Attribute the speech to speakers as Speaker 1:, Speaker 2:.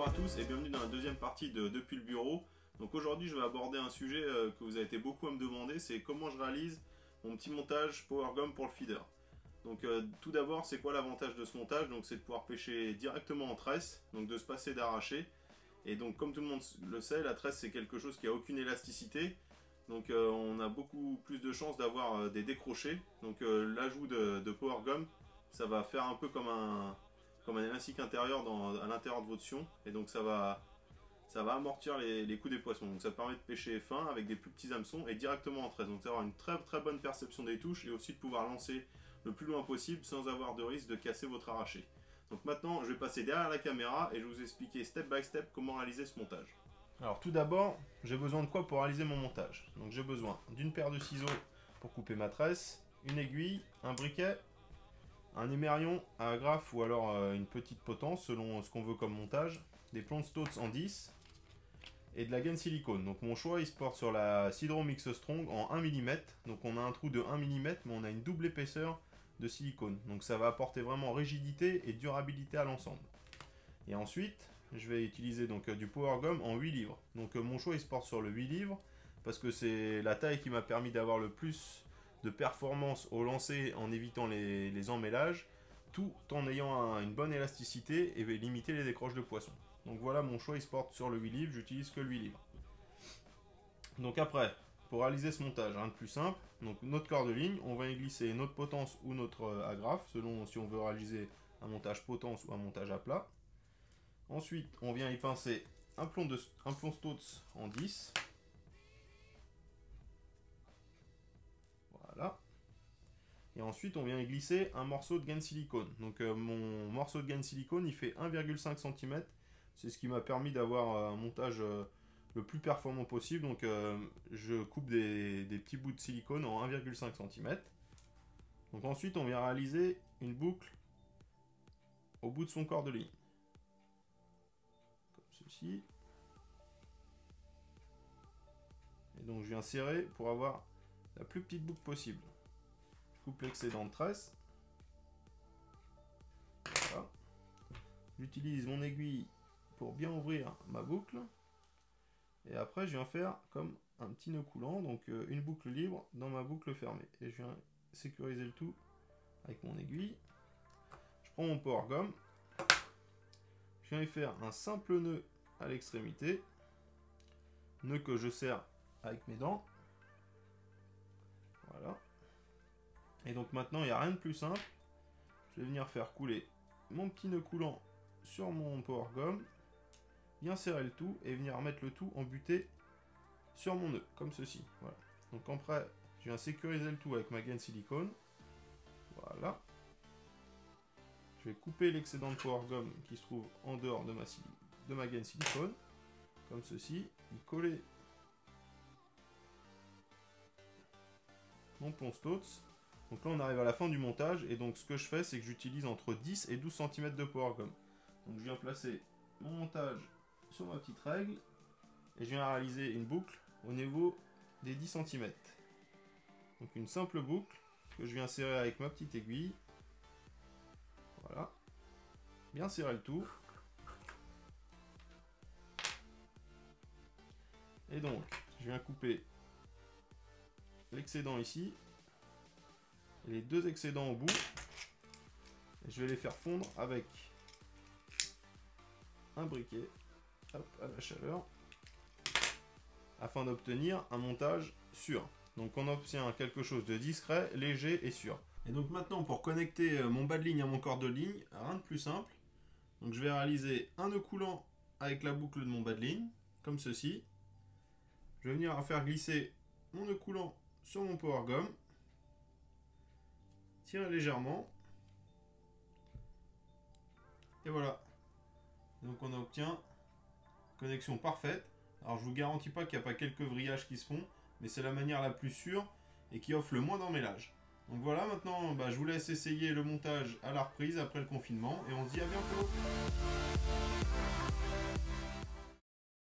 Speaker 1: Bonjour à tous et bienvenue dans la deuxième partie de Depuis le bureau. Donc aujourd'hui je vais aborder un sujet que vous avez été beaucoup à me demander, c'est comment je réalise mon petit montage Power Gum pour le feeder. Donc tout d'abord, c'est quoi l'avantage de ce montage? Donc c'est de pouvoir pêcher directement en tresse, donc de se passer d'arracher. Et donc comme tout le monde le sait, la tresse c'est quelque chose qui a aucune élasticité. Donc on a beaucoup plus de chances d'avoir des décrochés. Donc l'ajout de Power Gum, ça va faire un peu comme un élastique intérieur à l'intérieur de votre sion. Et donc ça va amortir les coups des poissons. Donc ça permet de pêcher fin avec des plus petits hameçons et directement en tresse. Donc ça va avoir une très bonne perception des touches et aussi de pouvoir lancer le plus loin possible sans avoir de risque de casser votre arraché. Donc maintenant je vais passer derrière la caméra et je vais vous expliquer step by step comment réaliser ce montage. Alors tout d'abord, j'ai besoin de quoi pour réaliser mon montage? Donc j'ai besoin d'une paire de ciseaux pour couper ma tresse, une aiguille, un briquet, un émerion à agrafe ou alors une petite potence selon ce qu'on veut comme montage, des plombs Stotz en 10 et de la gaine silicone. Donc mon choix il se porte sur la Sidro Mix Strong en 1 mm. Donc on a un trou de 1 mm mais on a une double épaisseur de silicone. Donc ça va apporter vraiment rigidité et durabilité à l'ensemble. Et ensuite je vais utiliser donc du Power Gum en 8 livres. Donc mon choix il se porte sur le 8 livres parce que c'est la taille qui m'a permis d'avoir le plus de performance au lancer en évitant les emmêlages, tout en ayant une bonne élasticité et limiter les décroches de poisson. Donc voilà, mon choix il se porte sur le 8 livres, j'utilise que le 8 livres. Donc après, pour réaliser ce montage, rien de plus simple, donc notre corde de ligne, on va y glisser notre potence ou notre agrafe, selon si on veut réaliser un montage potence ou un montage à plat. Ensuite, on vient y pincer un plomb Stotz en 10. Voilà. Et ensuite, on vient y glisser un morceau de gaine silicone. Donc mon morceau de gaine silicone, il fait 1,5 cm. C'est ce qui m'a permis d'avoir un montage le plus performant possible. Donc je coupe des petits bouts de silicone en 1,5 cm. Donc ensuite, on vient réaliser une boucle au bout de son corps de ligne. Comme ceci. Et donc je viens serrer pour avoir la plus petite boucle possible. Je coupe l'excédent de tresse. Voilà. J'utilise mon aiguille pour bien ouvrir ma boucle. Et après, je viens faire comme un petit nœud coulant, donc une boucle libre dans ma boucle fermée. Et je viens sécuriser le tout avec mon aiguille. Je prends mon Power Gum. Je viens y faire un simple nœud à l'extrémité. Nœud que je serre avec mes dents. Voilà. Et donc maintenant, il n'y a rien de plus simple. Je vais venir faire couler mon petit nœud coulant sur mon Power Gum, bien serrer le tout et venir mettre le tout en butée sur mon nœud, comme ceci. Voilà. Donc après, je viens sécuriser le tout avec ma gaine silicone. Voilà. Je vais couper l'excédent de Power Gum qui se trouve en dehors de ma gaine silicone, comme ceci. Y coller mon plomb Stotz. Donc là on arrive à la fin du montage et donc ce que je fais c'est que j'utilise entre 10 et 12 cm de Power Gum. Donc je viens placer mon montage sur ma petite règle et je viens réaliser une boucle au niveau des 10 cm. Donc une simple boucle que je viens serrer avec ma petite aiguille. Voilà. Bien serrer le tout. Et donc je viens couper l'excédent ici. Et les deux excédents au bout, et je vais les faire fondre avec un briquet, hop, à la chaleur, afin d'obtenir un montage sûr. Donc on obtient quelque chose de discret, léger et sûr. Et donc maintenant pour connecter mon bas de ligne à mon corps de ligne, rien de plus simple. Donc je vais réaliser un nœud coulant avec la boucle de mon bas de ligne, comme ceci. Je vais venir faire glisser mon nœud coulant sur mon Power Gum. Tirer légèrement et voilà, donc on obtient connexion parfaite. Alors je vous garantis pas qu'il n'y a pas quelques vrillages qui se font, mais c'est la manière la plus sûre et qui offre le moins d'emmêlage. Donc voilà, maintenant je vous laisse essayer le montage à la reprise après le confinement et on se dit à bientôt.